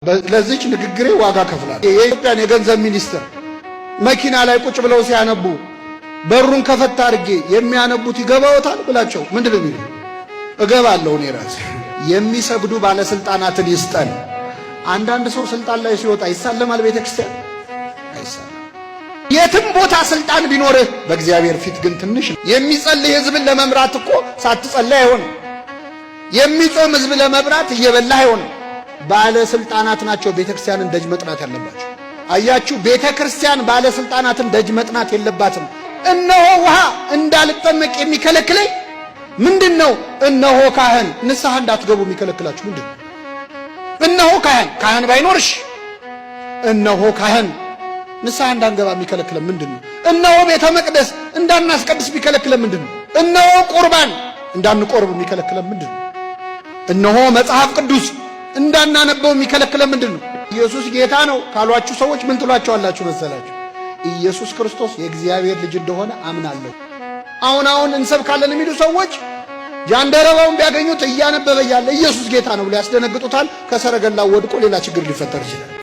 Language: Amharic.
ለዚች ንግግሬ ዋጋ ከፍላለሁ። የኢትዮጵያን የገንዘብ ሚኒስትር መኪና ላይ ቁጭ ብለው ሲያነቡ በሩን ከፈታ አድርጌ የሚያነቡት ይገባውታል ብላቸው ምንድነው የሚሉ እገባለሁ እኔ ራሴ። የሚሰግዱ ባለስልጣናትን ይስጠን። አንዳንድ ሰው ስልጣን ላይ ሲወጣ ይሳለማል፣ ቤተክርስቲያን አይሳለም። የትም ቦታ ስልጣን ቢኖርህ በእግዚአብሔር ፊት ግን ትንሽ ነው። የሚጸልይ ህዝብን ለመምራት እኮ ሳትጸልይ አይሆንም። የሚጾም ህዝብ ለመምራት እየበላህ አይሆንም። ባለስልጣናት ናቸው ቤተክርስቲያንን ደጅ መጥናት ያለባቸው። አያችሁ፣ ቤተክርስቲያን ባለስልጣናትን ደጅ መጥናት የለባትም። እነሆ ውሃ እንዳልጠመቅ የሚከለክለኝ ምንድነው? እነሆ ካህን ንስሐ እንዳትገቡ የሚከለክላችሁ ምንድነው? እነሆ ካህን ባይኖርሽ እነሆ ካህን ንስሐ እንዳንገባ የሚከለክለን ምንድነው? እነሆ ቤተ መቅደስ እንዳናስቀድስ የሚከለክለን ምንድነው? እነሆ ቁርባን እንዳንቆርብ የሚከለክለን ምንድነው? እነሆ መጽሐፍ ቅዱስ እንዳናነበው የሚከለክለን ምንድነው? ኢየሱስ ጌታ ነው ካሏችሁ ሰዎች ምን ትሏቸዋላችሁ መሰላችሁ? ኢየሱስ ክርስቶስ የእግዚአብሔር ልጅ እንደሆነ አምናለሁ። አሁን እንሰብካለን የሚሉ ሰዎች ጃንደረባውን ቢያገኙት እያነበበ ያለ ኢየሱስ ጌታ ነው ብለው ያስደነግጡታል። ከሰረገላው ወድቆ ሌላ ችግር ሊፈጠር ይችላል።